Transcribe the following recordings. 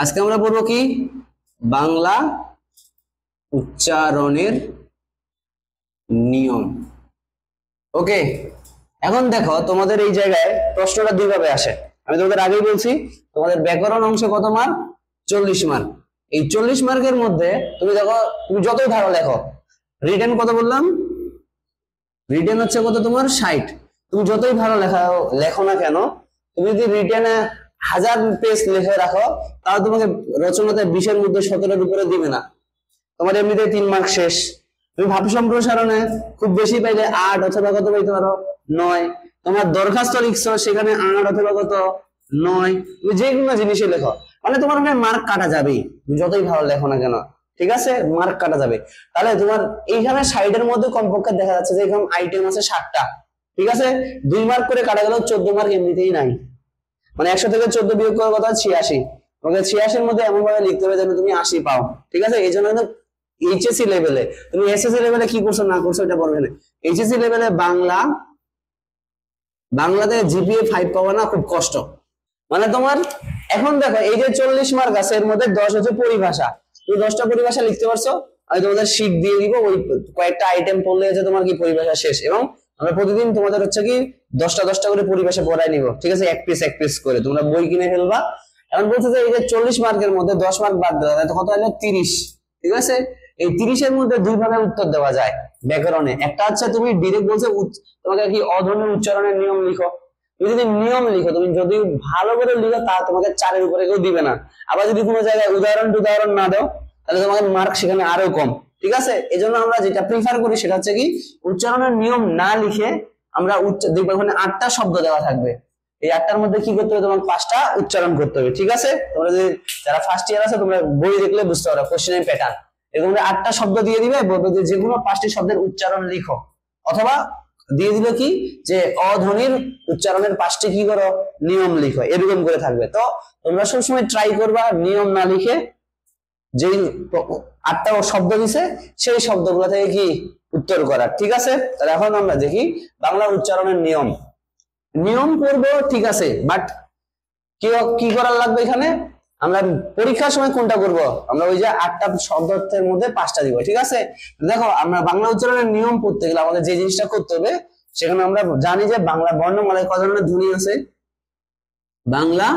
আজকে আমরা পড়বো কি বাংলা উচ্চারণের নিয়ম। ওকে, এখন দেখো তোমাদের এই জায়গায় প্রশ্নটা দুই ভাবে আসে। আমি তোমাদের আগেই বলছি তোমাদের ব্যাকরণ অংশে কত মার্ক, 40 মার্ক। এই 40 মার্কের মধ্যে তুমি দেখো, তুমি যতই ভালো লেখো, রিটেন কত বললাম, রিটেন হচ্ছে কত তোমার 60। তুমি যতই ভালো লেখো না কেন, তুমি যদি রিটেনে 1000 পেজ লিখে রাখো, তাও তোমাকে রচনাতে 20-এর মধ্যে 17-এর উপরে দিবে না। তোমার এমনিতে 3 মার্ক শেষ। তুমি ভাব সম্প্রসারণে খুব বেশি পাইলে 8 অথবা কত পাইতে পারো, 9। তোমার দরখাস্ত লিখছো, সেখানে 8 অথবা কত, 9। তুমি যে কোনো জিনিসই লেখো, মানে তোমার মার্ক কাটা যাবেই, তুমি যতই ভালো লেখো না কেন, ঠিক আছে, মার্ক কাটা যাবে। তাহলে তোমার এইখানে সাইডের মধ্যে কমপক্ষে দেখা যাচ্ছে যে এরকম আইটেম আছে 60টা, ঠিক আছে। 2 মার্ক করে কাটা গেল, 14 মার্ক এমনিতেই নাই। মানে 100 থেকে 14 বিয়োগ করার কথা 86। তোমাকে 86-এর মধ্যে এমন ভাবে লিখতে হবে যেন তুমি 80 পাও, ঠিক আছে। এই জন্য এইচএসসি লেভেলে, তুমি এসএসসি লেভেলে কি করছো না করছো এটা বলবে না। এইচএসসি লেভেলে বাংলাতে জিপিএ 5 পাওয়া না খুব কষ্ট। মানে তোমার এখন দেখো এই যে 40 মার্ক আছে, এর মধ্যে 10 হচ্ছে পরিভাষা। তুমি 10টা পরিভাষা লিখতে পারছো, আমি তোমাদের শীট দিয়ে দিব, ওই কয়েকটা আইটেম পড়লে হচ্ছে তোমার কি পরিভাষা শেষ। এবং আমরা প্রতিদিন তোমাদের হচ্ছে কি 10টা করে পরিভাষা পড়াই নিব, ঠিক আছে, এক পিস করে তোমরা বই কিনে ফেলবা। এখন বলছে যে এই যে 40 মার্কের মধ্যে 10 মার্ক বাদ দেওয়া যায়, কত হলো 30, ঠিক আছে। এই 30-এর মধ্যে দুই ভাবে উত্তর দেওয়া যায় ব্যাকরণে। একটা হচ্ছে তুমি ডিরেক্ট বলছে তোমাকে কি অধ্বনির উচ্চারণের নিয়ম লিখো। তুমি যদি নিয়ম লিখো, তুমি যদি ভালো করে লিখো, তা তোমাকে 4-এর উপরে কেউ দিবে না। আবার যদি কোনো জায়গায় উদাহরণ না দাও, তাহলে তোমাকে মার্ক সেখানে আরো কম, ঠিক আছে। এই জন্য আমরা যেটা প্রিফার করি সেটা হচ্ছে কি উচ্চারণের নিয়ম না লিখে আমরা দেখবো ওখানে 8টা শব্দ দেওয়া থাকবে। এই 8টার মধ্যে কি করতে হবে, তোমার 5টা উচ্চারণ করতে হবে, ঠিক আছে। তোমরা যদি যারা ফার্স্ট ইয়ার আছে, তোমরা বই দেখলে বুঝতে পারো কোশ্চেনের প্যাটার্ন। এরকম 8টা শব্দ দিয়ে দিবে, বলবে যে কোনো 5টি শব্দের উচ্চারণ লিখো, অথবা দিয়ে দিল কি যে অধ্বনির উচ্চারণের 5টি কি করো নিয়ম লিখো, এরকম করে থাকবে। তো তোমরা সবসময় ট্রাই করবা নিয়ম না লিখে যেই 8টা শব্দ দিছে সেই শব্দগুলো থেকে কি উত্তর করার, ঠিক আছে। তাহলে এখন আমরা দেখি বাংলা উচ্চারণের নিয়ম করবো, ঠিক আছে, বাট কি করার লাগবে এখানে, আমরা পরীক্ষার সময় কোনটা করব, আমরা ওই যে 8টা শব্দের মধ্যে 5টা দিব, ঠিক আছে। দেখো আমরা বাংলা উচ্চারণের নিয়ম পড়তে গেলে আমাদের যে জিনিসটা করতে হবে, সেখানে আমরা জানি যে বাংলা বর্ণমালায় কয় ধরনের ধ্বনি আছে। বাংলা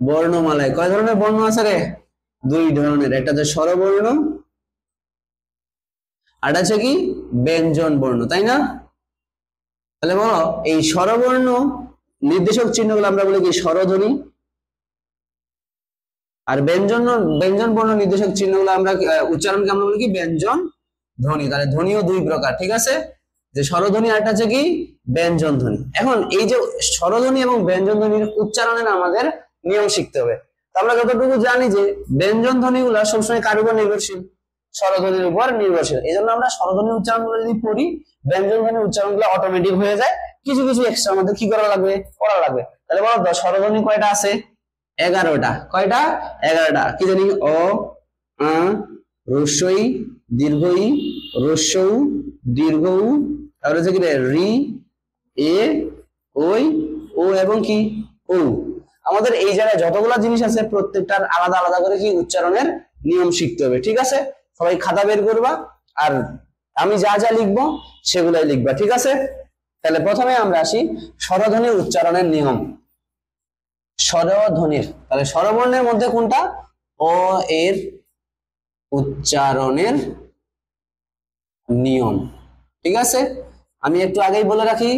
বর্ণমালায় কয় ধরনের বর্ণ আছে রে, 2 ধরনের। একটা হচ্ছে স্বরবর্ণ, আর আছে কি ব্যঞ্জন বর্ণ, তাই না। তাহলে বলো এই স্বরবর্ণ নির্দেশক চিহ্নগুলো আমরা বলি কি স্বরধ্বনি, আর ব্যঞ্জন বর্ণ নির্দেশক চিহ্নগুলো আমরা উচ্চারণকে আমরা বলি কি ব্যঞ্জন ধ্বনি। তাহলে ধ্বনিও 2 প্রকার, ঠিক আছে, যে স্বরধ্বনি আর একটা হচ্ছে কি ব্যঞ্জন ধ্বনি। এখন এই যে স্বরধ্বনি এবং ব্যঞ্জন ধ্বনির উচ্চারণের আমাদের নিয়ম শিখতে হবে। তো আমরা যতটুকু জানি যে ব্যঞ্জন ধ্বনিগুলো সবসময় কার উপর নির্ভরশীল, স্বরধ্বনির উপর নির্ভরশীল। এই জন্য আমরা স্বরধ্বনির উচ্চারণগুলো যদি পড়ি, ব্যঞ্জন ধ্বনির উচ্চারণগুলো অটোমেটিক হয়ে যায়। কিছু এক্সট্রা আমাদের কি করা লাগবে, পড়া লাগবে। তাহলে বলো স্বরধ্বনি কয়টা আছে, 11টা। কয়টা, 11টা। কি জানি, অ, আ, হ্রস্বই, দীর্ঘই, হ্রস্বউ, দীর্ঘউ, তারপরে হচ্ছে কি রি, এ, ওই, ও এবং কি ও। আমাদের এই জায়গায় যতগুলা জিনিস আছে প্রত্যেকটার আলাদা আলাদা করে কি উচ্চারণের নিয়ম শিখতে হবে, ঠিক আছে। সবাই খাতা বের করবা, আর আমি যা যা লিখবো সেগুলাই লিখবা, ঠিক আছে। তাহলে প্রথমে আমরা আসি স্বরধ্বনির উচ্চারণের নিয়ম। স্বরধ্বনির, তাহলে স্বরবর্ণের মধ্যে কোনটা, অ এর উচ্চারণের নিয়ম, ঠিক আছে। আমি একটু আগেই বলে রাখি,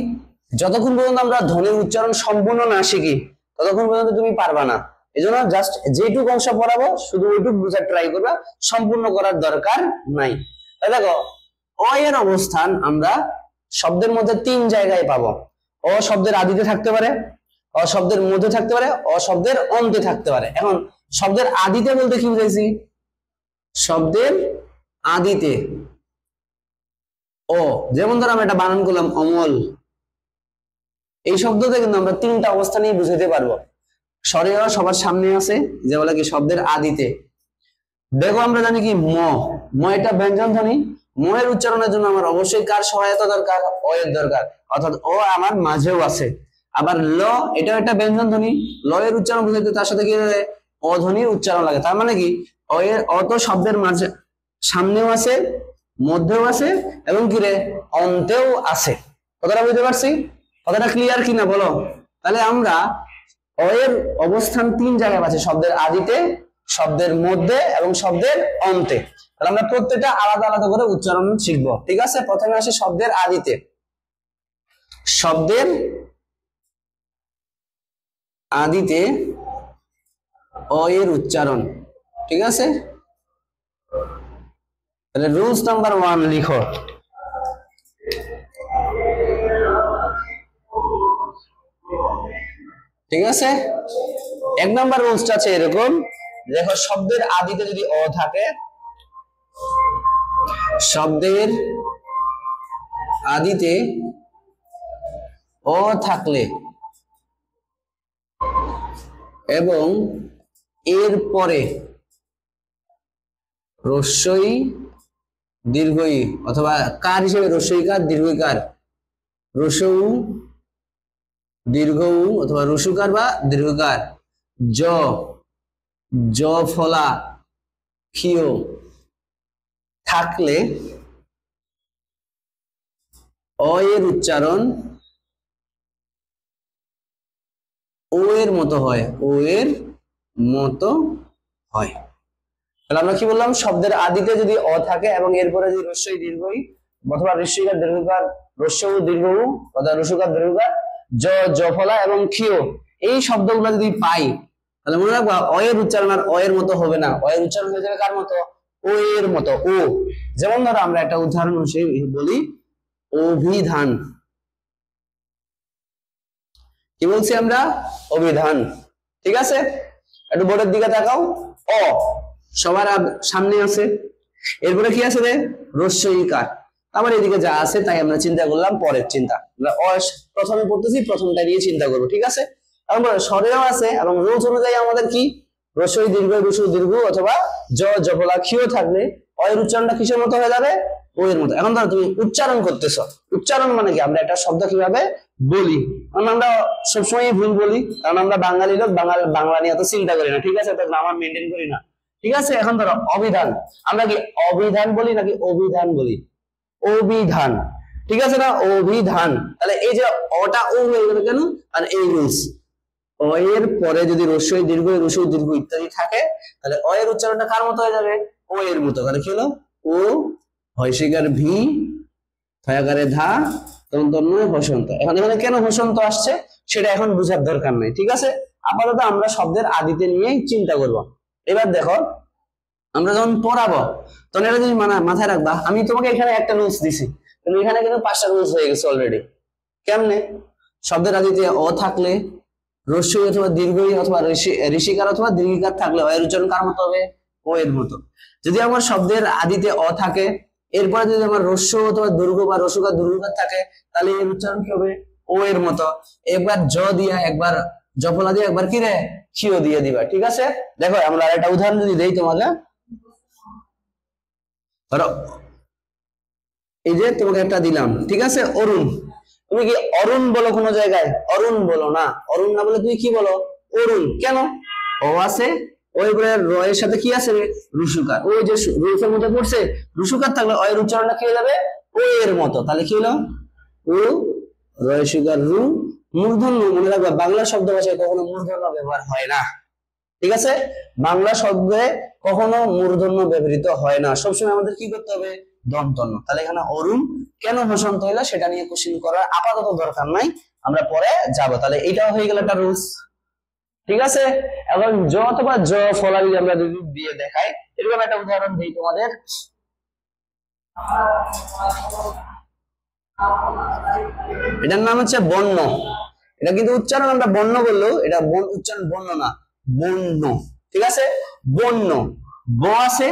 যতক্ষণ পর্যন্ত আমরা ধ্বনির উচ্চারণ সম্পূর্ণ না শিখি ততক্ষণ পর্যন্ত তুমি পারবা না। এই জন্য জাস্ট যেটুকু অংশ পড়াবো শুধু ওইটুকু বুঝার ট্রাই করবা, সম্পূর্ণ করার দরকার নাই। তাই দেখো অ এর অবস্থান আমরা শব্দের মধ্যে 3 জায়গায় পাবো। অ শব্দের আদিতে থাকতে পারে, অ শব্দের মধ্যে থাকতে পারে, অ শব্দের অন্তে থাকতে পারে। এখন শব্দের আদিতে বলতে কি বুঝাইছি, শব্দের আদিতে ও, যেমন ধর আমরা একটা বানান করলাম অমল, এই শব্দতে কিন্তু আমরা 3টা অবস্থা নিয়ে বুঝাতে পারবো। স্বরে সবার সামনে আছে, যে বলে কি শব্দের আদিতে। দেখো আমরা জানি কি ম এটা ব্যঞ্জন ধ্বনি, ম এর উচ্চারণের জন্য আমার অবশ্যই কার সহায়তা দরকার, অ এর দরকার, অর্থাৎ ও আমার মাঝেও আছে। আবার ল, এটাও একটা ব্যঞ্জন ধ্বনি, ল এর উচ্চারণ বুঝাইতে তার সাথে কি অধ্বনির উচ্চারণ লাগে। তার মানে কি অত শব্দের মাঝে সামনেও আছে, মধ্যেও আছে এবং কি রে অন্তেও আছে। কথাটা বুঝতে পারছি? কথাটা ক্লিয়ার কিনা বলো? তাহলে আমরা এর অবস্থান 3 জায়গায় আছে, শব্দের আদিতে, শব্দের মধ্যে এবং শব্দের অন্তে। তাহলে আমরা প্রত্যেকটা আলাদা আলাদা করে উচ্চারণ শিখবো, ঠিক আছে? প্রথমে আসে শব্দের আদিতে। শব্দের আদিতে এর উচ্চারণ, ঠিক আছে? তাহলে রুলস নাম্বার 1 লিখো। ঠিক আছে, 1 নাম্বার রুলসটা আছে এরকম, দেখো শব্দের আদিতে যদি অ থাকে, শব্দের আদিতে অ থাকলে এবং এর পরে রস্যই দীর্ঘই অথবা কার হিসেবে রস্যইকার দীর্ঘইকার, রস্যউ দীর্ঘ উ অথবা রসুকার বা দীর্ঘকার, জ জ ফলা ক্ষিয় থাকলে অ এর উচ্চারণ ও এর মতো হয়, ও এর মতো হয়। তাহলে আমরা কি বললাম? শব্দের আদিতে যদি অ থাকে এবং এরপরে যদি রস্যই দীর্ঘই অথবা রস্যইকার দীর্ঘকার, রস্যউ দীর্ঘ উ অথবা রসুকার দীর্ঘকার, জ জফলা এবং ক্ষিয়, এই শব্দগুলো যদি পাই তাহলে মনে রাখবা অ এর উচ্চারণ আর অ এর মতো হবে না, অ এর উচ্চারণ হয়ে যাবে কার মতো? ও এর মতো। ও যেমন ধরো আমরা একটা উদাহরণ হিসেবে বলি, অভিধান। কি বলছি আমরা? অভিধান। ঠিক আছে, একটু বোর্ডের দিকে তাকাও। অ সবার সামনে আছে, এরপরে কি আছে রে? রস্যইকার। আবার এদিকে যা আছে তাই আমরা চিন্তা করলাম পরের চিন্তা, আমরা প্রথমে পড়তেছি, প্রথমটা নিয়ে চিন্তা করবো, ঠিক আছে? তারপর স্বরেও আছে এবং রুলস অনুযায়ী আমাদের কি রস্যই দীর্ঘ রস্যু দীর্ঘ অথবা জ জফলা ক্ষিয় থাকলে অ এর উচ্চারণটা কিসের মতো হয়ে যাবে? ও এর মতো। এখন ধরো তুমি উচ্চারণ করতেছ, উচ্চারণ মানে কি? আমরা একটা শব্দ কিভাবে বলি, কারণ আমরা সবসময় ভুল বলি, কারণ আমরা বাঙালি লোক, বাংলা নিয়ে এত চিন্তা করি না, ঠিক আছে? তো গ্রামার মেনটেন করি না, ঠিক আছে? এখন ধরো অভিধান, আমরা কি অভিধান বলি নাকি অভিধান বলি? অভিধান, ঠিক আছে না? অভিধান। তাহলে এই যে অটা ও হয়ে গেল কেন? আর এই রুলস, অ এর পরে যদি রস্যই দীর্ঘ রস্যই দীর্ঘ ইত্যাদি থাকে তাহলে অ এর উচ্চারণটা কার মতো হয়ে যাবে? ও এর মতো। তাহলে কি হলো? ও হয়সিকার ভি থয়াকারে ধা তন্তন্য হসন্ত। এখন এখানে কেন হসন্ত আসছে সেটা এখন বুঝার দরকার নাই, ঠিক আছে? আপাতত আমরা শব্দের আদিতে নিয়েই চিন্তা করব। এবার দেখো আমরা যখন পড়াবো তখন এটা যদি মাথায় রাখবা, আমি তোমাকে এখানে একটা রুলস দিছি, কিন্তু এখানে কিন্তু 5টা রুলস হয়ে গেছে অলরেডি। কেমনে? শব্দের আদিতে অ থাকলে, রস্যই অথবা দীর্ঘই অথবা ঋষিকার অথবা দীর্ঘিকার থাকলে অ এর উচ্চারণ কার মতো হবে? ও এর মতো। যদি আমার শব্দের আদিতে অ থাকে, এরপরে যদি আমার রস্য অথবা দীর্ঘ বা রসুকার দীর্ঘকার থাকে, তাহলে এর উচ্চারণ কি হবে? ও এর মতো। একবার জ দিয়া, একবার জফলা দিয়ে, একবার কি রে ক্ষিয় দিয়ে দিবা, ঠিক আছে? দেখো আমরা একটা উদাহরণ যদি দেই তোমাকে, ধরো এই যে তোমাকে একটা দিলাম, ঠিক আছে? অরুণ। তুমি কি অরুণ বলো কোনো জায়গায়? অরুণ বলো না, অরুণ না বলে তুমি কি বলো? অরুণ। কেন? ও আছে, ওই বলে র এর সাথে কি আছে? রুসুকার। ওই যে রুফের মধ্যে পড়ছে, রুসুকার থাকলে অ এর উচ্চারণটা কি হয়ে যাবে? ও এর মতো। তাহলে কি হলো? ও রয়সুকার রু মূর্ধন্য। মনে রাখবা বাংলা শব্দ ভাষায় কখনো মূর্ধন্য ব্যবহার হয় না, ঠিক আছে? বাংলা শব্দে কখনো মূর্ধন্য ব্যবহৃত হয় না, সবসময় আমাদের কি করতে হবে? দন্তন্য। তাহলে এখানে অরুণ কেন হসন্ত হইলো সেটা নিয়ে কোশ্চেন করার আপাতত দরকার নাই, আমরা পরে যাব। তাহলে এটাও হয়ে গেল একটা রুলস, ঠিক আছে? এখন জ অথবা জ ফলা যদি আমরা যদি দিয়ে দেখাই, এরকম একটা উদাহরণ দিই তোমাদের। এটার নাম হচ্ছে বর্ণ। এটা কিন্তু উচ্চারণ আমরা বর্ণ বললেও এটা উচ্চারণ বর্ণ না, বর্ণ, ঠিক আছে? বর্ণ। ব আছে,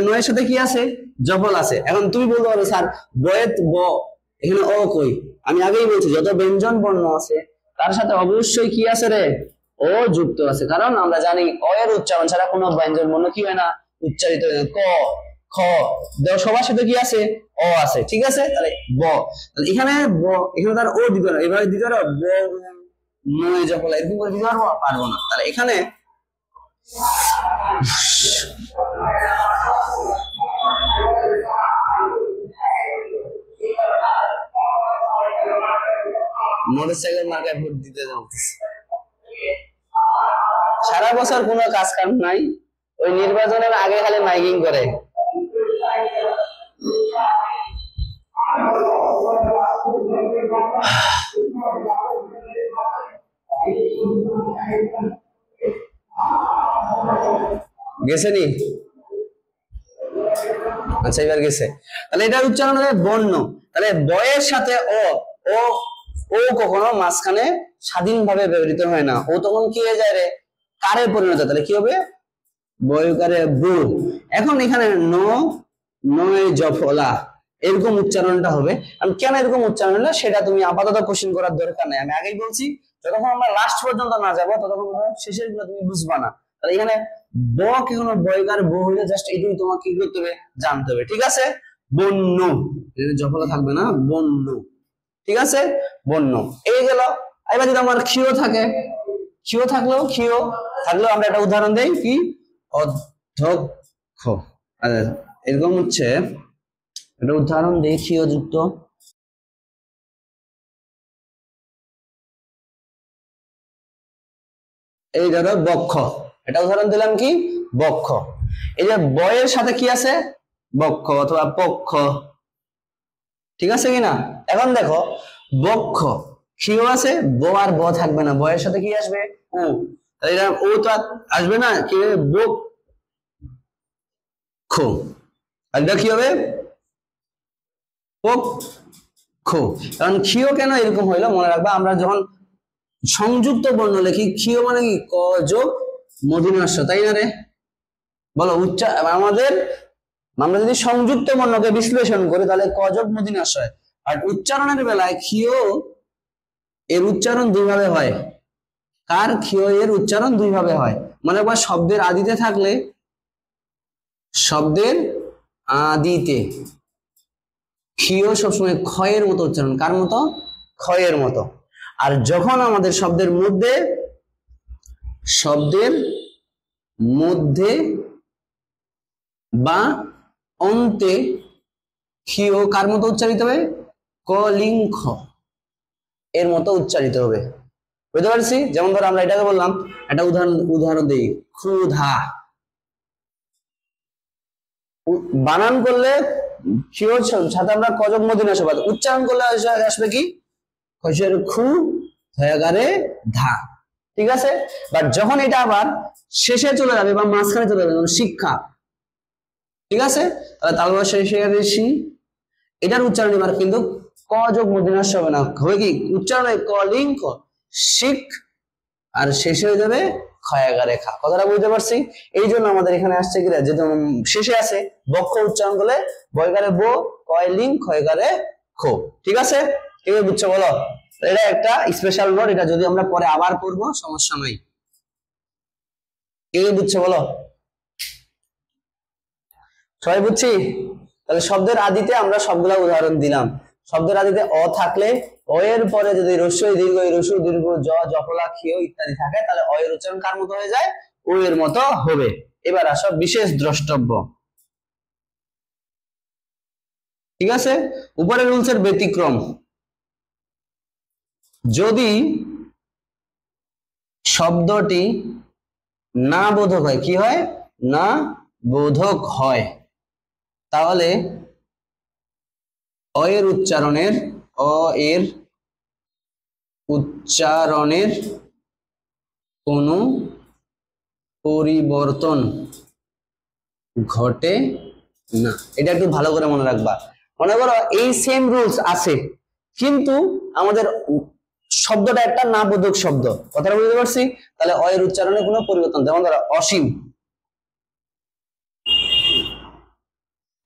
নয়ের সাথে কি আছে? জফল আছে। এখন তুমি বলতে পারো স্যার বয়েত ব, এখানে অ কই? আমি আগেই বলছি যত ব্যঞ্জন বর্ণ আছে তার সাথে অবশ্যই কি আছে রে? ও যুক্ত আছে, কারণ আমরা জানি অ এর উচ্চারণ ছাড়া কোনো ব্যঞ্জন বর্ণ কি হয় না? উচ্চারিত হয় না। ক খ সবার সাথে কি আছে? অ আছে, ঠিক আছে? তাহলে ব, তাহলে এখানে ব, এখানে তার ও দিতে পারো, এভাবে দিতে পারো ব নয় জফলা, এরকম করে দিতে পারবো? পারবো না। তাহলে এখানে মোটরসাইকেল মার্কায় ভোট দিতে যাচ্ছি, সারা বছর কোনো কাজ কাম নাই, ওই নির্বাচনের আগে খালি মাইকিং করে। গেছে নি? আচ্ছা এবার গেছে। তাহলে এটার উচ্চারণ হবে বর্ণ। তাহলে বয়ের সাথে ও ও ও কখনো মাঝখানে স্বাধীনভাবে ব্যবহৃত হয় না, ও তখন কি হয়ে যায় রে, কারে পরিণত। তাহলে কি হবে, বয়কারে বু। এখন এখানে নয় জফলা এরকম উচ্চারণটা হবে। আমি কেন এরকম উচ্চারণ হলো সেটা তুমি আপাতত কোশ্চেন করার দরকার নেই, আমি আগেই বলছি যতক্ষণ আমরা লাস্ট পর্যন্ত না যাবো ততক্ষণ শেষের গুলো তুমি বুঝবা না। তাহলে এখানে ব কি কোনো বয়কার ব হইলে জাস্ট এটুকু তোমাকে কি করতে হবে, জানতে হবে। ঠিক আছে, বন্য, জফলা থাকবে না, বন্য। ঠিক আছে, বন্য। এই গেল। এবার যদি আমার ক্ষীয় থাকে, ক্ষীয় থাকলেও আমরা একটা উদাহরণ দেই, কি অধ্যক্ষ। এরকম হচ্ছে একটা উদাহরণ দেই, ক্ষীয় যুক্ত এই ধরো বক্ষ, এটা উদাহরণ দিলাম কি বক্ষ। এই যে বয়ের সাথে কি আছে, বক্ষ অথবা পক্ষ। ঠিক আছে কিনা? এখন দেখো বক্ষ ক্ষীয় আছে, ব আর ব থাকবে না, বয়ের সাথে কি আসবে, ও। তাহলে এটা ও তো আসবে না, কি হবে, বক্ষ। আর এটা কি হবে, পক্ষ। কারণ ক্ষীয় কেন এরকম হইলো মনে রাখবা, আমরা যখন সংযুক্ত বর্ণ লিখি, ক্ষীয় মানে কি ক যোগ মূর্ধন্য, তাই না রে? বলো আমাদের আমরা যদি সংযুক্ত বর্ণকে বিশ্লেষণ করি তাহলে ক যোগ মূর্ধন্য হয়। আর উচ্চারণের বেলায় ক্ষীয় এর উচ্চারণ দুইভাবে হয়। কার? ক্ষীয় এর উচ্চারণ দুইভাবে হয়। মানে একবার শব্দের আদিতে থাকলে, শব্দের আদিতে ক্ষীয় সবসময় ক্ষয়ের মতো উচ্চারণ। কার মতো? ক্ষয়ের মতো। আর যখন আমাদের শব্দের মধ্যে বা অন্তে ক্ষীয় কার মতো উচ্চারিত হবে, কলিঙ্খ এর মতো উচ্চারিত হবে। বুঝতে পারছি? যেমন ধরো আমরা এটাকে বললাম, একটা উদাহরণ দিই, ক্ষুধা। বানান করলে ক্ষীয়র সাথে আমরা কজক মদিনা সবাদ, উচ্চারণ করলে আসবে কি খু ধয়াগারে ধা। ঠিক আছে, বাট যখন এটা আবার শেষে চলে যাবে বা মাঝখানে চলে যাবে, শিক্ষা। ঠিক আছে, তাহলে তালবা শেষে এটার উচ্চারণ এবার কিন্তু ক যোগ মদিনা হবে না, হবে কি উচ্চারণ কলিঙ্ক শিখ, আর শেষে হয়ে যাবে ক্ষয়াগারে খা। কথাটা বুঝতে পারছি? এই জন্য আমাদের এখানে আসছে কি, যেহেতু শেষে আছে বক্ষ, উচ্চারণ করলে বয়গারে বো, কয়লিং, ক্ষয়গারে খো। ঠিক আছে, কি বুঝছো বলো? এটা একটা স্পেশাল নোট, এটা যদি আমরা পরে আবার পড়বো সমস্যা নাই। কি বুঝছো বলো? সবাই বুঝছি? তাহলে শব্দের আদিতে আমরা সবগুলা উদাহরণ দিলাম। শব্দের আদিতে অ থাকলে, অ এর পরে যদি রস্যই দীর্ঘ, রস্যই দীর্ঘ, জ, জফলা, ক্ষীয় ইত্যাদি থাকে, তাহলে অ এর উচ্চারণ কার মতো হয়ে যায়, ও এর মতো হবে। এবার আসো বিশেষ দ্রষ্টব্য। ঠিক আছে, উপরের রুলসের ব্যতিক্রম। যদি শব্দটি না বোধক হয়, কি হয়, না বোধক হয়, তাহলে অ এর উচ্চারণের কোনো পরিবর্তন ঘটে না। এটা একটু ভালো করে মনে রাখবা। মনে করো এই সেম রুলস আছে, কিন্তু আমাদের শব্দটা একটা না বোধক শব্দ। কথাটা বুঝতে পারছি? তাহলে অ এর উচ্চারণে কোনো পরিবর্তন, যেমন ধরো অসীম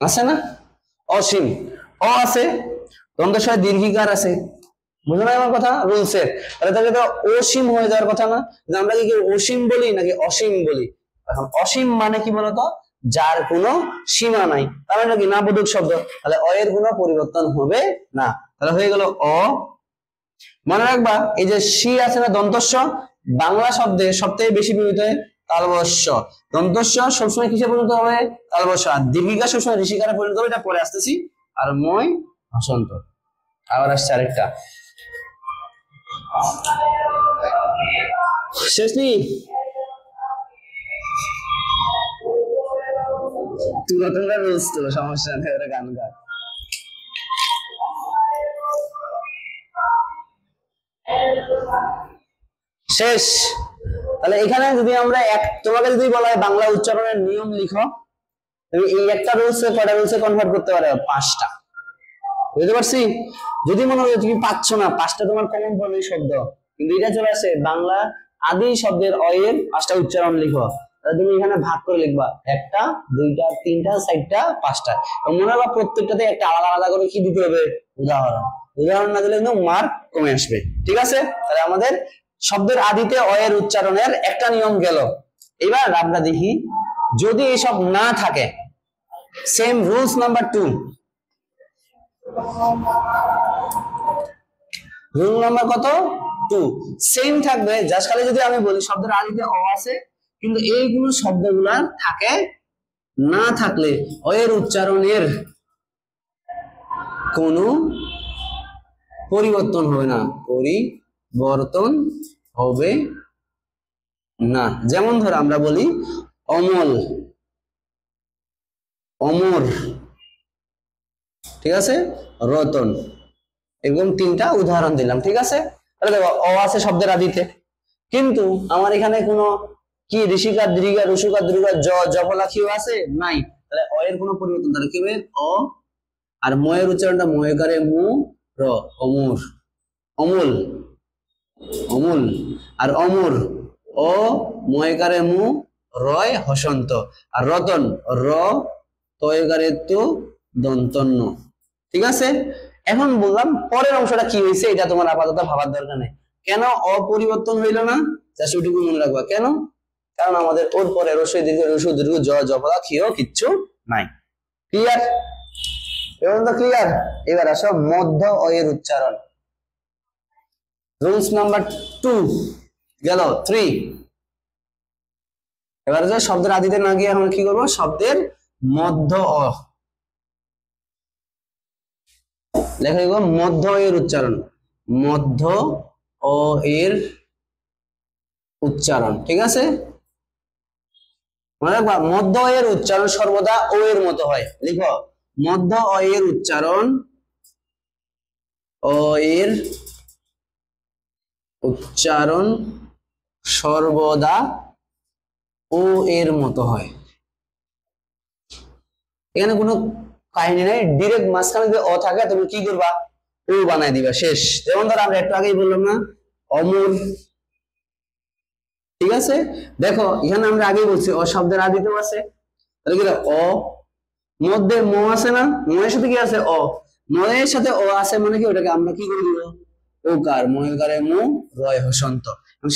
আছে না, অসীম, অ আছে, দন্তস্বয় দীর্ঘিকার আছে। বুঝো না আমার কথা? রুলসের। তাহলে তাকে তো অসীম হয়ে যাওয়ার কথা না, যে আমরা কি অসীম বলি নাকি অসীম বলি? এখন অসীম মানে কি বলতো, যার কোনো সীমা নাই, তাহলে নাকি না বোধক শব্দ, তাহলে অ এর কোনো পরিবর্তন হবে না। তাহলে হয়ে গেল অ। মনে রাখবা এই যে সি আছে না দন্তস্ব, বাংলা শব্দে সবথেকে বেশি ব্যবহৃত হয় তালবস্য। দন্তস্য সবসময় কিসে পরিণত হবে? তালবস্য। আর দীর্ঘিকা সবসময় ঋষিকারে পরিণত হবে, এটা পরে আসতেছি। আর মই হসন্ত। আবার আসছে আরেকটা, শেষ নি? তোমরা রোজ তো সমস্যা নেই, ওরা গান গায়। শেষ। তাহলে এখানে যদি আমরা তোমাকে যদি বলা হয় বাংলা উচ্চারণের নিয়ম লিখো, তুমি এই একটা রুলসে কয়টা রুলসে কনভার্ট করতে পারো? 5টা। বুঝতে পারছি? যদি মনে হয় তুমি পাচ্ছ না, 5টা তোমার কমন পড়বে শব্দ, কিন্তু এটা চলে আসে বাংলা আদি শব্দের অয়ের 5টা উচ্চারণ লিখো। তাহলে তুমি এখানে ভাগ করে লিখবা, 1টা 2টা 3টা 4টা 5টা। মনে রাখবা প্রত্যেকটাতে একটা আলাদা আলাদা করে কি দিতে হবে? উদাহরণ। উদাহরণ না দিলে কিন্তু মার্ক কমে আসবে। ঠিক আছে? তাহলে আমাদের শব্দের আদিতে অয়ের উচ্চারণের একটা নিয়ম গেল। এবার আমরা দেখি যদি এসব না থাকে, same rules number 2। Rule number কত? 2। সেম থাকবে, জাস্ট খালি যদি আমি বলি শব্দের আদিতে অ আছে, কিন্তু এইগুলো শব্দগুলা থাকে না থাকলে অয়ের উচ্চারণের কোনো পরিবর্তন হবে না, পরিবর্তন হবে না। যেমন ধর আমরা বলি অমল, অমর, ঠিক আছে, রতন, এরকম 3টা উদাহরণ দিলাম। ঠিক আছে? তাহলে দেখো অ আছে শব্দের আদিতে, কিন্তু আমার এখানে কোনো কি ঋষিকার দীর্ঘিকা রসুকার দীর্ঘিকা জফলা কি আছে? নাই। তাহলে অ এর কোনো পরিবর্তন, তাহলে কি হবে? অ। আর ময়ের উচ্চারণটা ময়কারে মু র, অমর, অমল, অমল। আর অমর ও ময়কারে মু রয় হসন্ত। আর রতন র তয়কারে তো দন্তন্য। ঠিক আছে? এখন বললাম পরের অংশটা কি হয়েছে, এটা তোমার আপাতত ভাবার দরকার নেই। কেন অপরিবর্তন হইল না? জাস্ট ওইটুকু মনে রাখবা। কেন? কারণ আমাদের ওর পরে রসই দীর্ঘ রসু দীর্ঘ জফলা খিও কিচ্ছু নাই। ক্লিয়ার? এবার তো ক্লিয়ার। এবার আসো মধ্য অয়ের উচ্চারণ। রুলস নাম্বার 2 গেল। 3। এবার যে শব্দের আদিতে না গিয়ে আমরা কি করবো? শব্দের মধ্য অ লেখা লিখবো, মধ্য এর উচ্চারণ, মধ্য অ এর উচ্চারণ। ঠিক আছে? মনে রাখবা মধ্য এর উচ্চারণ সর্বদা ও এর মতো হয়। লিখো মধ্য অ এর উচ্চারণ, অ এর উচ্চারণ সর্বদা ও এর মতো হয়। এখানে কোনো কাহিনী নাই, ডিরেক্ট মাঝখানে যদি অ থাকে তুমি কি করবা? ও বানাই দিবা, শেষ। যেমন ধর আমরা একটু আগেই বললাম না, অমর। ঠিক আছে? দেখো এখানে আমরা আগেই বলছি অ শব্দের আদিতেও আছে, তাহলে কি অ, মধ্যে ম আছে না, ময়ের সাথে কি আছে? অ। ময়ের সাথে অ আছে মানে কি ওটাকে আমরা কি করে দিব? ওকার, ময়কারে মু রয় হসন্ত।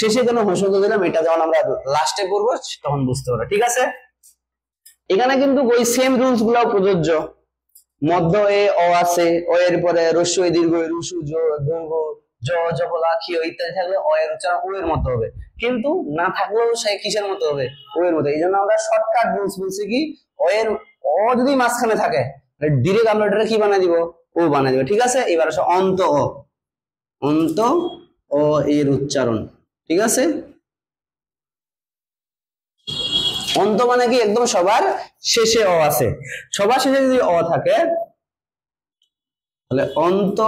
শেষে কেন হসন্ত দিলাম এটা যখন আমরা লাস্টে পড়বো তখন বুঝতে পারবো। ঠিক আছে? এখানে কিন্তু ওই সেম রুলস গুলো প্রযোজ্য। মধ্য এ অ আছে, অ এর পরে রস্যই দীর্ঘ রুসু দৈর্ঘ্য জফলা ক্ষীয় ইত্যাদি থাকলে অ এর উচ্চারণ ও এর মতো হবে, কিন্তু না থাকলেও সে কিসের মতো হবে? ও এর মতো। এই জন্য আমরা শর্টকাট রুলস বলছি কি, অ এর অ যদি মাঝখানে থাকে ডিরেক্ট আমরা এটা কি বানাই দিব? ও বানাই দিব। ঠিক আছে? এবার আসো অন্ত অ, অন্ত অ এর উচ্চারণ। ঠিক আছে? অন্ত মানে কি একদম সবার শেষে অ আছে, সবার শেষে যদি অ থাকে তাহলে অন্ত,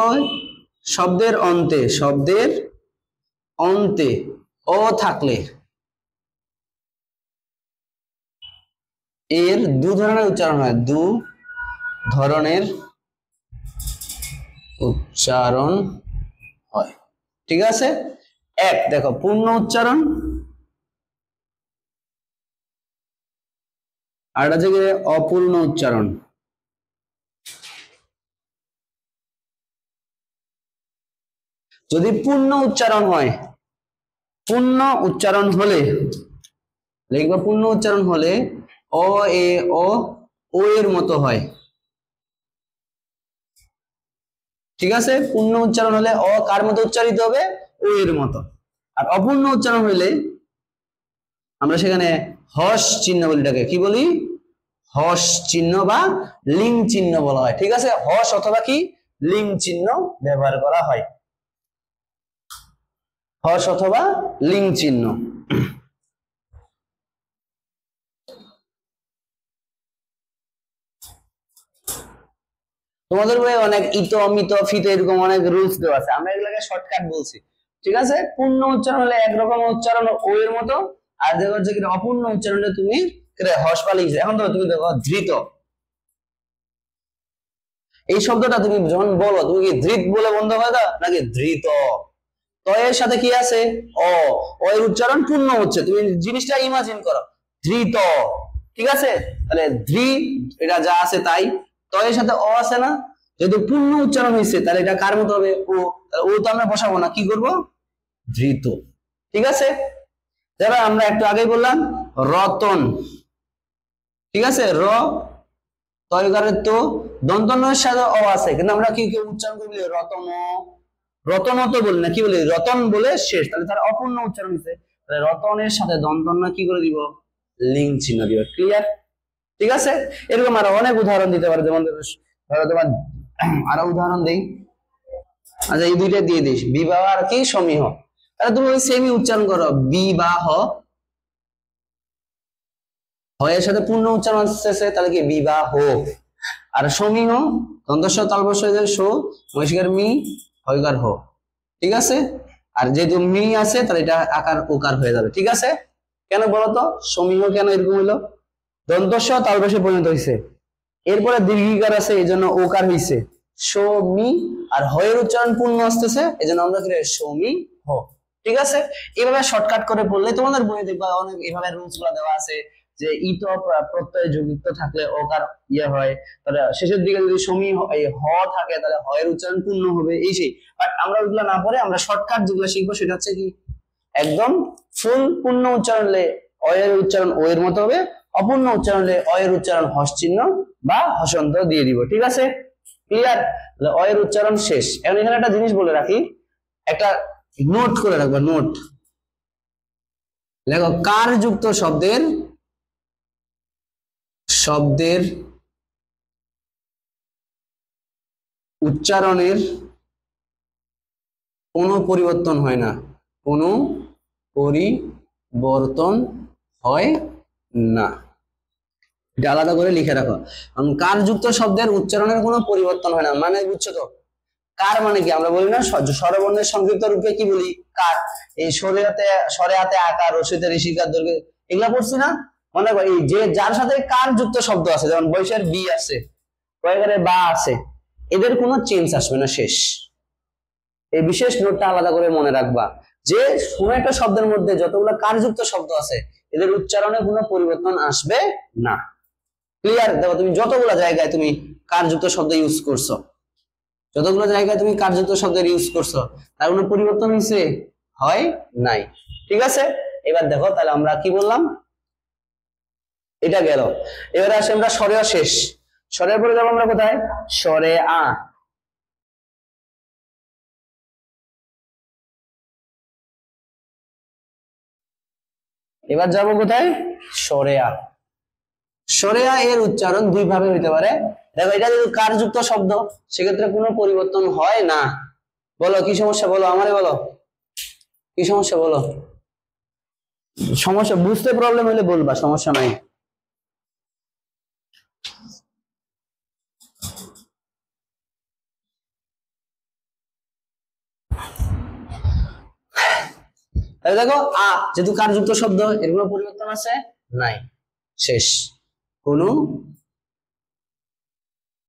শব্দের অন্তে, শব্দের অন্তে অ থাকলে এর 2 ধরনের উচ্চারণ হয়, 2 ধরনের উচ্চারণ হয়। ঠিক আছে? এক, দেখো পূর্ণ উচ্চারণ, আর আছে কি অপূর্ণ উচ্চারণ। যদি পূর্ণ উচ্চারণ হয়, পূর্ণ উচ্চারণ হলে লিখবা, পূর্ণ উচ্চারণ হলে অ এ ও এর মতো হয়। ঠিক আছে? পূর্ণ উচ্চারণ হলে অ কার মতো উচ্চারিত হবে? ও এর মতো। আর অপূর্ণ উচ্চারণ হইলে আমরা সেখানে হস চিহ্ন বলি, এটাকে কি বলি? হস চিহ্ন বা লিং চিহ্ন বলা হয়। ঠিক আছে, হস অথবা কি লিং চিহ্ন ব্যবহার করা হয়, হস অথবা লিং চিহ্ন। তোমাদের বইয়ে অনেক ইত মিত ফিত এরকম অনেক রুলস দেওয়া আছে, আমরা এগুলোকে শর্টকাট বলছি। ঠিক আছে, পূর্ণ উচ্চারণ হলে একরকম উচ্চারণ ও এর মতো, আর দেখো হচ্ছে কি অপূর্ণ উচ্চারণে তুমি হস পা লিখছো। এখন তো তুমি দেখো ধৃত, এই শব্দটা তুমি যখন বলো তুমি কি ধৃত বলে বন্ধ হয়ে দাও নাকি ধৃত? তো এর সাথে কি আছে অ, ও এর উচ্চারণ পূর্ণ হচ্ছে, তুমি জিনিসটা ইমাজিন করো ধৃত। ঠিক আছে, তাহলে ধৃ এটা যা আছে তাই, তো এর সাথে অ আছে না, যেহেতু পূর্ণ উচ্চারণ হয়েছে তাহলে এটা কার মতো হবে? ও, ও তো আমরা বসাবো না, কি করব? ধৃত। ঠিক আছে, যারা আমরা একটু আগেই বললাম রতন। ঠিক আছে, র তয়কারের তো দন্তন্বয়ের সাথে অ আছে, কিন্তু আমরা কি উচ্চারণ করি রতন, রতন তো বলি না, কি বলি? রতন বলে শেষ, তাহলে তার অপূর্ণ উচ্চারণ হচ্ছে, তাহলে রতনের সাথে দন্তন্য কি করে দিব? লিং চিহ্ন দিব। ক্লিয়ার? ঠিক আছে, এরকম আরো অনেক উদাহরণ দিতে পারে, যেমন ধরো তোমার আরো উদাহরণ দেই। আচ্ছা, এই দুইটা দিয়ে দিস, বিবাহ আর কি সমীহ, তাহলে তুমি ওই সেমই উচ্চারণ করো, বিবাহ, এর সাথে পূর্ণ উচ্চারণ আসছে তাহলে কি বিবাহ। আর সমীহ দন্তস্ব তালবস্য সো মহিষকার মি হয়কার হ। ঠিক আছে, আর যেহেতু মি আছে তাহলে এটা আকার ওকার হয়ে যাবে। ঠিক আছে, কেন বলতো সমীহ কেন এরকম হইলো? দন্তস্ব তালবস্যে পরিণত হয়েছে, এরপরে দীর্ঘিকার আছে এই জন্য ওকার হয়েছে সমি, আর হয়ের উচ্চারণ পূর্ণ আসতেছে এই জন্য আমরা কি সমি হ। ঠিক আছে, এভাবে শর্টকাট করে পড়লে তোমাদের বইয়ে দেখবা অনেক এভাবে রুলস গুলো দেওয়া আছে, যে ইত প্রত্যয় যুক্ত থাকলে ওকার ইয়ে হয়, তাহলে শেষের দিকে যদি সমী হ থাকে তাহলে হয়ের উচ্চারণ পূর্ণ হবে, এই সেই। বাট আমরা ওইগুলো না পড়ে আমরা শর্টকাট যেগুলো শিখবো সেটা হচ্ছে কি একদম ফুল পূর্ণ উচ্চারণ হলে অ এর উচ্চারণ ও এর মতো হবে, অপূর্ণ উচ্চারণ হলে অ এর উচ্চারণ হস চিহ্ন বা হসন্ত দিয়ে দিব। ঠিক আছে, ক্লিয়ার? তাহলে অ এর উচ্চারণ শেষ। এখন এখানে একটা জিনিস বলে রাখি, একটা নোট করে রাখবা, নোট লেখো, কার যুক্ত শব্দের উচ্চারণের কোনো পরিবর্তন হয় না, কোনো পরিবর্তন হয় না, এটা আলাদা করে লিখে রাখো। কারণ কার যুক্ত শব্দের উচ্চারণের কোনো পরিবর্তন হয় না মানে বুঝছো তো? কার মানে কি আমরা বলি না স্বরবর্ণের সংক্ষিপ্ত রূপে কি বলি? কার। এই সরে হাতে আকার, রসিতে ঋষিকার, দৈর্ঘ্য, এগুলা পড়ছি না? মনে করো এই যে যার সাথে কার যুক্ত শব্দ আছে, যেমন বৈশের বি আছে, কয়েকারে বা আছে, এদের কোনো চেঞ্জ আসবে না, শেষ। এই বিশেষ নোটটা আলাদা করে মনে রাখবা যে কোন একটা শব্দের মধ্যে যতগুলো কারযুক্ত শব্দ আছে এদের উচ্চারণে কোনো পরিবর্তন আসবে না। ক্লিয়ার? দেখো তুমি যতগুলো জায়গায় তুমি কারযুক্ত শব্দ ইউজ করছো, যতগুলো জায়গায় তুমি কারযুক্ত শব্দের ইউজ করছো তার কোনো পরিবর্তন হয়েছে? হয় নাই। ঠিক আছে, এবার দেখো তাহলে আমরা কি বললাম, এটা গেল। এবারে আসে আমরা স্বরেও শেষ, স্বরের পরে যাবো আমরা কোথায়? স্বরে আ। এবার যাব কোথায়? স্বরে আ। স্বরে আ এর উচ্চারণ দুই ভাবে হইতে পারে। দেখো এটা যদি কারযুক্ত শব্দ সেক্ষেত্রে কোনো পরিবর্তন হয় না। বলো কি সমস্যা, বলো আমারে বলো কি সমস্যা, বলো। সমস্যা বুঝতে প্রবলেম হলে বলবা, সমস্যা নাই। দেখো আ যেহেতু কারযুক্ত শব্দ এর কোনো পরিবর্তন আছে নাই, শেষ, কোনো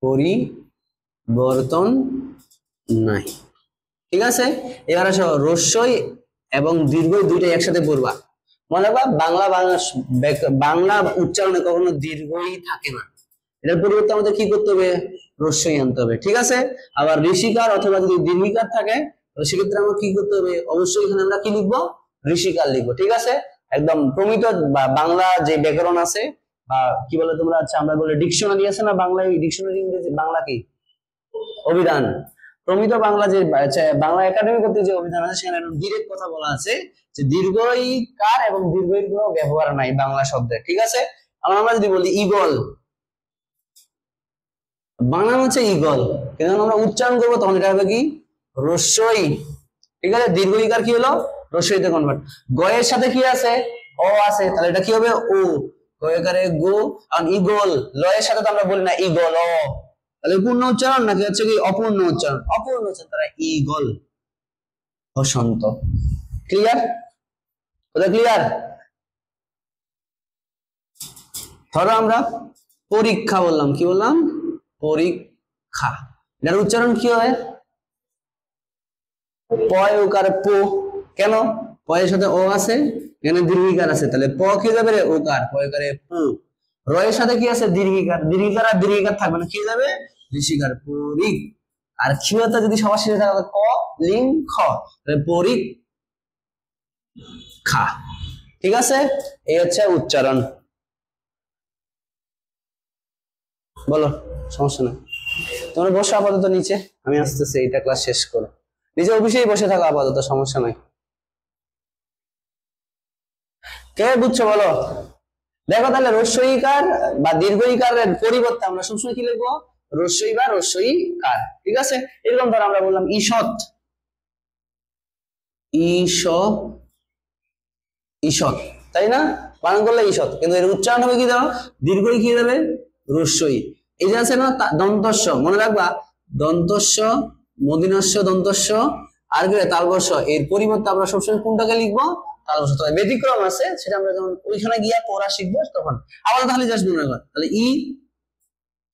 পরিবর্তন নাই। ঠিক আছে, এবার আসো রস্যই এবং দীর্ঘই দুইটাই একসাথে পড়বা। মনে রাখবা বাংলা উচ্চারণে কখনো দীর্ঘই থাকে না, এটার পরিবর্তে আমাদের কি করতে হবে? রস্যই আনতে হবে। ঠিক আছে, আবার ঋষিকার অথবা যদি দীর্ঘিকার থাকে সেক্ষেত্রে আমরা কি করতে হবে? অবশ্যই এখানে আমরা কি লিখবো? ঋষিকার লিখবো। ঠিক আছে, একদম প্রমিত বাংলা যে ব্যাকরণ আছে বা কি বলে তোমরা, আচ্ছা আমরা বলে ডিকশনারি আছে না বাংলায়, ডিকশনারি ইংরেজি বাংলা কি অভিধান, প্রমিত বাংলা যে বাংলা একাডেমি কর্তৃক যে অভিধান আছে সেখানে ডিরেক্ট কথা বলা আছে যে দীর্ঘ ই কার এবং দীর্ঘ ইর কোনো ব্যবহার নাই বাংলা শব্দে, ঠিক আছে। আমরা যদি বলি ঈগল, বানান হচ্ছে ঈগল, কিন্তু আমরা উচ্চারণ করবো তখন এটা হবে কি রস্যই, ঠিক আছে। দীর্ঘ ইকার কি হলো রস্যইতে কনভার্ট। গয়ের সাথে কি আছে অ আছে, তাহলে এটা কি হবে ও, গয়কারে গো। আর ঈগল লয়ের সাথে তো আমরা বলি না ঈগল অ, তাহলে পূর্ণ উচ্চারণ নাকি হচ্ছে কি অপূর্ণ উচ্চারণ, অপূর্ণ উচ্চারণ, তারা ঈগল বসন্ত। ক্লিয়ার, কথা ক্লিয়ার। ধরো আমরা পরীক্ষা বললাম, কি বললাম পরীক্ষা, এটার উচ্চারণ কি হয় পয় ওকার পো, কেন পয়ের সাথে ও আছে, এখানে দীর্ঘিকার আছে, তাহলে প কি যাবে রে ওকার, পয়কারে পু। রয়ের সাথে কি আছে দীর্ঘিকার, দীর্ঘিকার আর দীর্ঘিকার থাকবে না, কি যাবে ঋষিকার পরিক। আর ক্ষিয়তা যদি সবার শেষে থাকে ক লিং খ, তাহলে পরিক খা, ঠিক আছে। এই হচ্ছে উচ্চারণ। বলো সমস্যা নেই, তোমরা বসো আপাতত নিচে, আমি আসতেছি এইটা ক্লাস শেষ করে, নিজে অফিসেই বসে থাকো আপাতত, সমস্যা নাই। কে বুঝছো বলো। দেখো তাহলে রস্যইকার বা দীর্ঘইকারের পরিবর্তে আমরা সবসময় কি লিখবো রস্যই বা রস্যইকার, ঠিক আছে। এরকম ধর আমরা বললাম ঈষৎ, ঈষৎ, তাই না, বানান করলে ঈষৎ, কিন্তু এর উচ্চারণ হবে কি দাও দীর্ঘই কি যাবে রস্যই। এই যে আছে না দন্তস্য, মনে রাখবা দন্তস্য মদিনস্য দন্তস্য আর কি তালবস্য, এর পরিবর্তে আমরা সবসময় কোনটাকে লিখবো তালবস্য। তবে ব্যতিক্রম আছে, সেটা আমরা যখন ওইখানে গিয়া পড়া শিখবো তখন। আবার তাহলে জাস্ট মনে রাখবা, তাহলে ই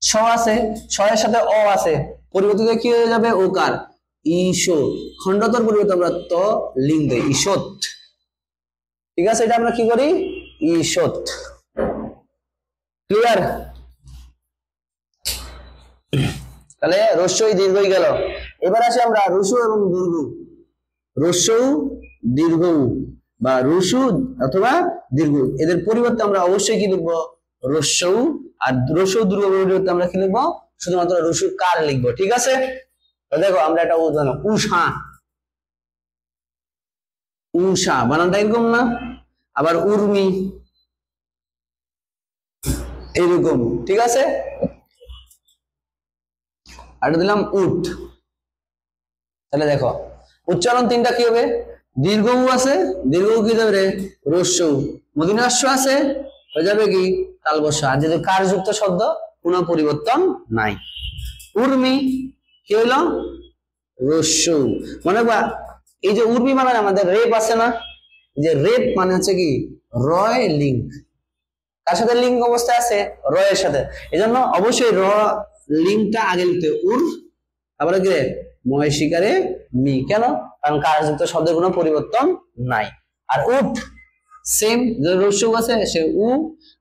স আছে, স এর সাথে অ আছে, পরিবর্তিত কি হয়ে যাবে ওকার ঈশ, খণ্ডতর পরিবর্তে আমরা ত লিঙ্গ দেই ঈষৎ, ঠিক আছে। এটা আমরা কি করি ঈষৎ। ক্লিয়ার, তাহলে রস্যই দীর্ঘই গেল। এবার আসি আমরা রস্যু এবং দীর্ঘ, রস্যু দীর্ঘ বা রস্যু অথবা দীর্ঘ, এদের পরিবর্তে আমরা অবশ্যই কি লিখবো রস্যু, আর রস্যু দীর্ঘ পরিবর্তে আমরা কি লিখবো শুধুমাত্র রস্যু কার লিখবো, ঠিক আছে। দেখো আমরা একটা উদাহরণ, উষা, উষা বানানটা এরকম না, আবার উর্মি এরকম, ঠিক আছে। আর দিলাম উট, তাহলে দেখো উচ্চারণ তিনটা কি হবে দীর্ঘ উ আছে, দীর্ঘ উ কি যাবে রে রস্য, মদিনাস্য আছে হয়ে যাবে কি তালবস্য, আর যদি কারযুক্ত শব্দ কোনো পরিবর্তন নাই। উর্মি কি হইলো রস্য, মনে রাখবা এই যে উর্মি মানে আমাদের রেপ আছে না, যে রেপ মানে হচ্ছে কি রয় লিঙ্গ, কার সাথে লিঙ্গ অবস্থায় আছে রয়ের সাথে, এই জন্য অবশ্যই র লিঙ্গটা আগে লিখতে উর, তারপরে কি ময় শিকারে মি, কেন কারণ কারযুক্ত শব্দের কোনো পরিবর্তন নাই। আর উট সেম, যে রস্য আছে সে উ,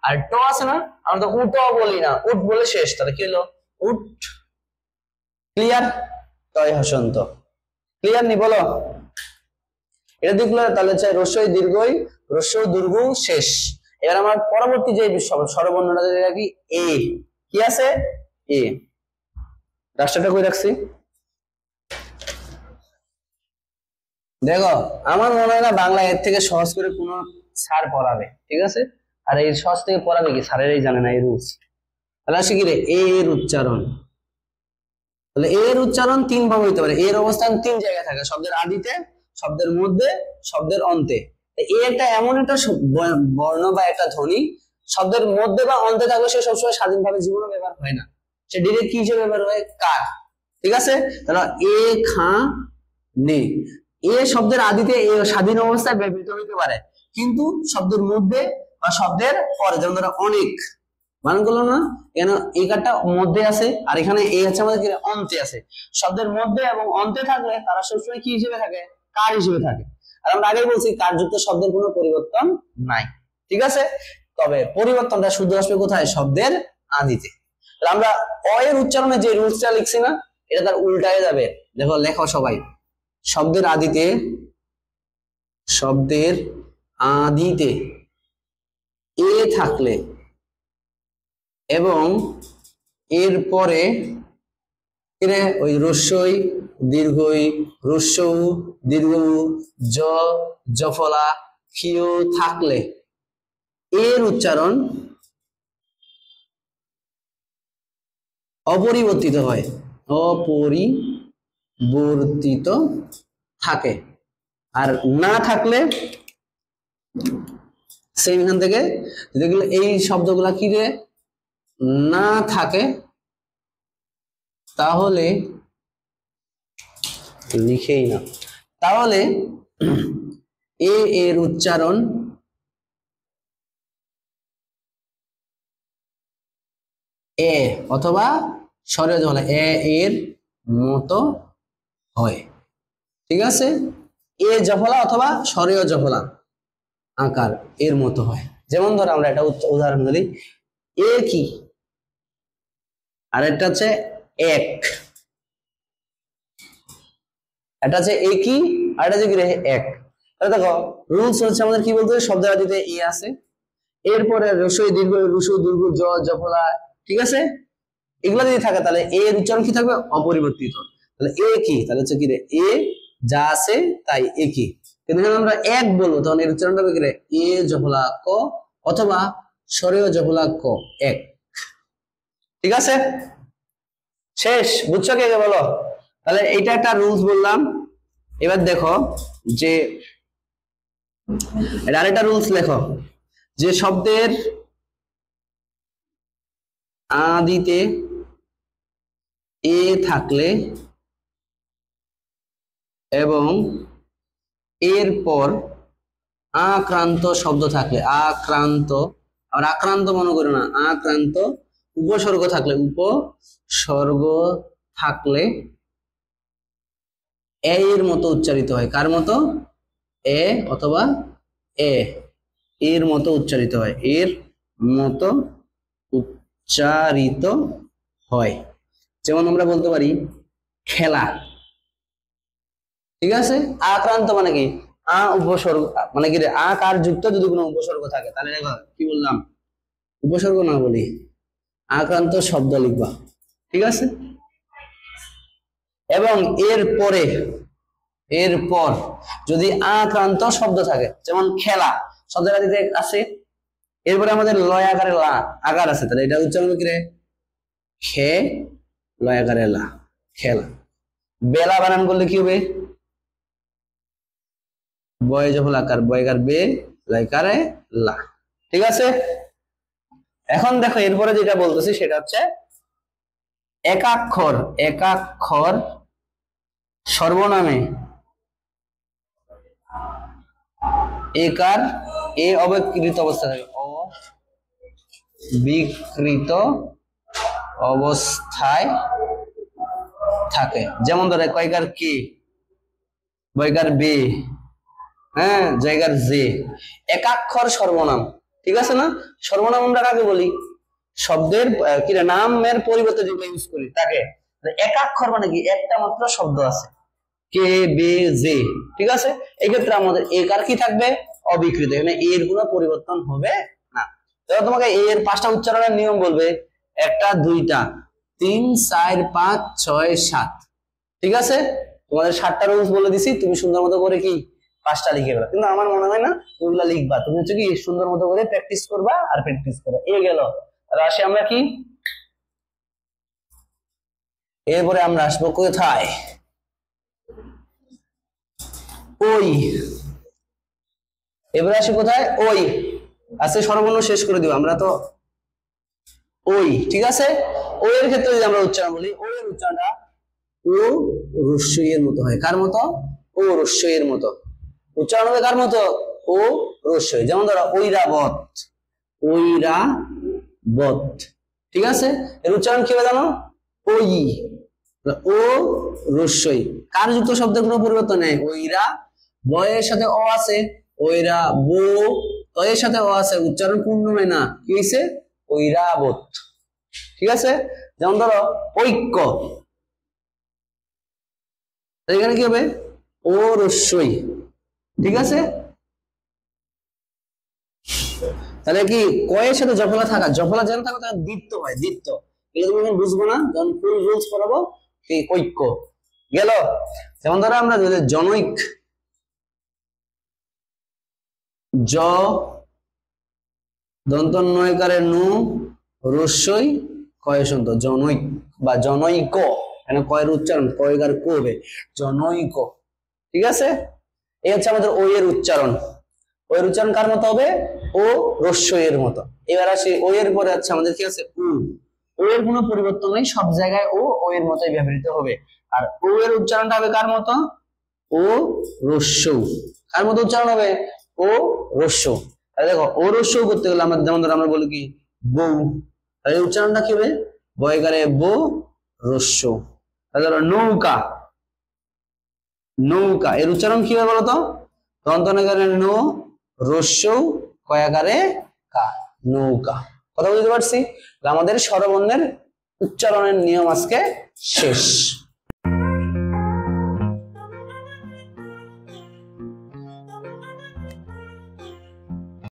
আর ট আছে না আমরা তো উট বলি না, উট বলে শেষ, তাহলে কি হলো উট। ক্লিয়ার, তয় হসন্ত, ক্লিয়ার নি বলো। এটা দেখলো তাহলে হচ্ছে রস্যই দীর্ঘই, রস্য দীর্ঘ শেষ। এবার আমার পরবর্তী যে স্বরবর্ণটা কি এ, কি আছে এ, রাষ্ট্রটা কই রাখছি দেখো, আমার মনে হয় না বাংলা এর থেকে সহজ করে কোন স্যার পড়াবে, ঠিক আছে। আর এই সহজ থেকে পড়াবে কি স্যারেরাই জানে না এই রুলস। তাহলে আসে কি রে এর উচ্চারণ, তাহলে এর উচ্চারণ তিন ভাবে হইতে পারে, এর অবস্থান তিন জায়গায় থাকে, শব্দের আদিতে, শব্দের মধ্যে, শব্দের অন্তে। এ একটা এমন একটা বর্ণ বা একটা ধ্বনি শব্দের মধ্যে বা অন্তে থাকলে সে সবসময় স্বাধীনভাবে জীবনে ব্যবহার হয় না, সে ডিরেক্ট কি হিসেবে ব্যবহার হয় কার, ঠিক আছে। তাহলে এ খা নে, এ শব্দের আদিতে এ স্বাধীন অবস্থায় ব্যবহৃত হইতে পারে, কিন্তু শব্দের মধ্যে বা শব্দের পরে, যেমন ধরো অনেক বানান করলো না, কেন এই কারটা মধ্যে আছে আর এখানে এই হচ্ছে আমাদের কি অন্তে আছে, শব্দের মধ্যে এবং অন্তে থাকলে তারা সবসময় কি হিসেবে থাকে কার হিসেবে থাকে। আর আমরা আগে বলছি কারযুক্ত শব্দের কোনো পরিবর্তন নাই, ঠিক আছে। তবে পরিবর্তনটা শুধু আসবে কোথায় শব্দের আদিতে। তাহলে আমরা অ এর উচ্চারণে যে রুলসটা লিখছি না, এটা তার উল্টায় যাবে। দেখো লেখো সবাই, শব্দের আদিতে, শব্দের আদিতে এ থাকলে এবং এর পরে ওই রস্যই দীর্ঘ ই, হ্রস্ব উ, দীর্ঘ উ, জ, জফলা, ক্ষীয় থাকলে এর উচ্চারণ অপরিবর্তিত হয়, অপরিবর্তিত থাকে। আর না থাকলে সেম এখান থেকে যেগুলো এই শব্দগুলা কি রে না থাকে তাহলে লিখেই না, তাহলে এ এর উচ্চারণ এ অথবা স্বরে জফলা এ এর মতো হয়। ঠিক আছে, এ জফলা অথবা স্বরেয় জফলা আকার এর মতো হয়। যেমন ধর আমরা একটা উদাহরণ ধরি, এ কি, আর একটা হচ্ছে এক, এটা হচ্ছে এ কি আর এটা হচ্ছে কি রে এক। তাহলে দেখো রুলস হচ্ছে আমাদের কি বলতে হবে, শব্দের আদিতে এ আছে, এরপরে রসই দীর্ঘ রুসু দীর্ঘ জ জফলা, ঠিক আছে, এগুলো যদি থাকে তাহলে এ এর উচ্চারণ কি থাকবে অপরিবর্তিত। তাহলে এ কি, তাহলে হচ্ছে কি রে এ যা আছে তাই এ কি। কিন্তু যখন আমরা এক বলবো তখন এর উচ্চারণটা হবে কি রে এ জফলা ক অথবা স্বরেয় জফলা ক এক। ঠিক আছে, শেষ, বুঝছো কে কে বলো? তাহলে এইটা একটা রুলস বললাম। এবার দেখো যে এটা আরেকটা রুলস লেখো, যে শব্দের আদিতে এ থাকলে এবং এরপর আক্রান্ত শব্দ থাকলে, আক্রান্ত, আর আক্রান্ত মনে করো না, আক্রান্ত উপসর্গ থাকলে, উপসর্গ থাকলে এ এর মতো উচ্চারিত হয়। কার মতো? এ অথবা এ এর মতো উচ্চারিত হয়, এর মতো উচ্চারিত হয়। যেমন আমরা বলতে পারি খেলা। ঠিক আছে, আক্রান্ত মানে কি আ উপসর্গ, মানে কি রে আ কার যুক্ত যদি কোনো উপসর্গ থাকে, তাহলে দেখো কি বললাম উপসর্গ না বলি আক্রান্ত শব্দ লিখবা। ঠিক আছে, এবং এরপর যদি আক্রান্ত শব্দ থাকে, যেমন খেলা শব্দের আদিতে আছে, এরপরে আমাদের লয় আকারে লা আকার আছে, তাহলে এটা উচ্চারণ কি রে খে লয় আকারে লা, খেলা। বেলা বানান করলে কি হবে বয় জফল আকার, বয়কার বে লাইকারে লা। ঠিক আছে, এখন দেখো এরপরে যেটা বলতেছি সেটা হচ্ছে একাক্ষর সর্বনামে একার এ অবিকৃত অবস্থা থাকে, অবিকৃত অবস্থায় থাকে। যেমন ধরে কয়কার কি, বয়কার বে, হ্যাঁ জায়গার যে, একাক্ষর সর্বনাম। ঠিক আছে না, সর্বনাম আমরা কাকে বলি, শব্দের কি নামের পরিবর্তে যেগুলো ইউজ করি তাকে। একাক্ষর মানে কি একটা মাত্র শব্দ আছে, কে বে যে। ঠিক আছে, এই ক্ষেত্রে আমাদের একার কি থাকবে অবিকৃত, এখানে এর কোনো পরিবর্তন হবে না। তাহলে তোমাকে এর 5টা উচ্চারণের নিয়ম বলবে, 1টা 2টা 3 4 5 6 7। ঠিক আছে, তোমাদের 7টা রুলস বলে দিছি, তুমি সুন্দর মতো করে কি 5টা লিখে ফেলো। কিন্তু আমার মনে হয় না ওগুলা লিখবা, তুমি হচ্ছে কি সুন্দর মতো করে প্র্যাকটিস করবা আর প্র্যাকটিস করবা। এ গেল, আর আসি আমরা কি এরপরে আমরা আসবো কোথায়, ওই। এবারে আসি কোথায়, ওই। আজকে সর্বর্ণ শেষ করে দিব আমরা তো ওই। ঠিক আছে, ওই এর ক্ষেত্রে যদি আমরা উচ্চারণ বলি, ওই এর উচ্চারণটা ও রস্যই এর মতো হয়। কার মতো? ও রস্যই এর মতো উচ্চারণ হবে। কার মতো? ও রস্যই। যেমন ধরো ঐরাবত, ঐরাবত। ঠিক আছে, এর উচ্চারণ কি হবে জানো? ওই, ও রস্যই। কার যুক্ত শব্দের কোনো পরিবর্তন নেই। ওইরা, বয়ের সাথে অ আছে, ওইরা বো, তয়ের সাথে অ আছে, উচ্চারণ পূর্ণ হয় না, কি হইছে? ঐরাবত। ঠিক আছে, যেমন ধরো ঐক্য, এখানে কি হবে? ও রস্যই। ঠিক আছে, তাহলে কি কয়ের সাথে জফলা থাকা, জফলা যেন থাকা তাহলে দ্বিত্ব হয়, দ্বিত্ব। এগুলো তুমি বুঝবো না, যখন ফুল রুলস পড়াবো। ঐক্য, গেল। যেমন ধরো আমরা জনৈক, জ দন্ত নয়কারে নু রস্যই কয় সন্ত, জনৈক বা জনৈক, কেন কয়ের উচ্চারণ কয়কার কো হবে, জনৈক। ঠিক আছে, এই হচ্ছে আমাদের ও এর উচ্চারণ। ও এর উচ্চারণ কার মতো হবে, ও রস্যই এর মতো। এবার আসি ও এর পরে আছে আমাদের কি আছে, উ। ও এর কোনো পরিবর্তন নেই, সব জায়গায় ও এর মতোই ব্যবহৃত হবে। আর ও এর উচ্চারণটা হবে কার মতো, ও রস্য। কার মতো উচ্চারণ হবে, ও রস্য। তাহলে দেখো ও রস্য করতে গেলে আমরা যেমন ধরো আমরা বলি কি বউ, তাহলে উচ্চারণটা কি হবে, বয়কারে বো রস্য। তাহলে ধরো নৌকা, নৌকা এর উচ্চারণ কি হবে বলতো, দন্ত নয়কারে নো রস্য কয়াকারে কা, নৌকা। কথা বুঝতে পারছি? আমাদের স্বরবর্ণের উচ্চারণের নিয়ম আজকে শেষ।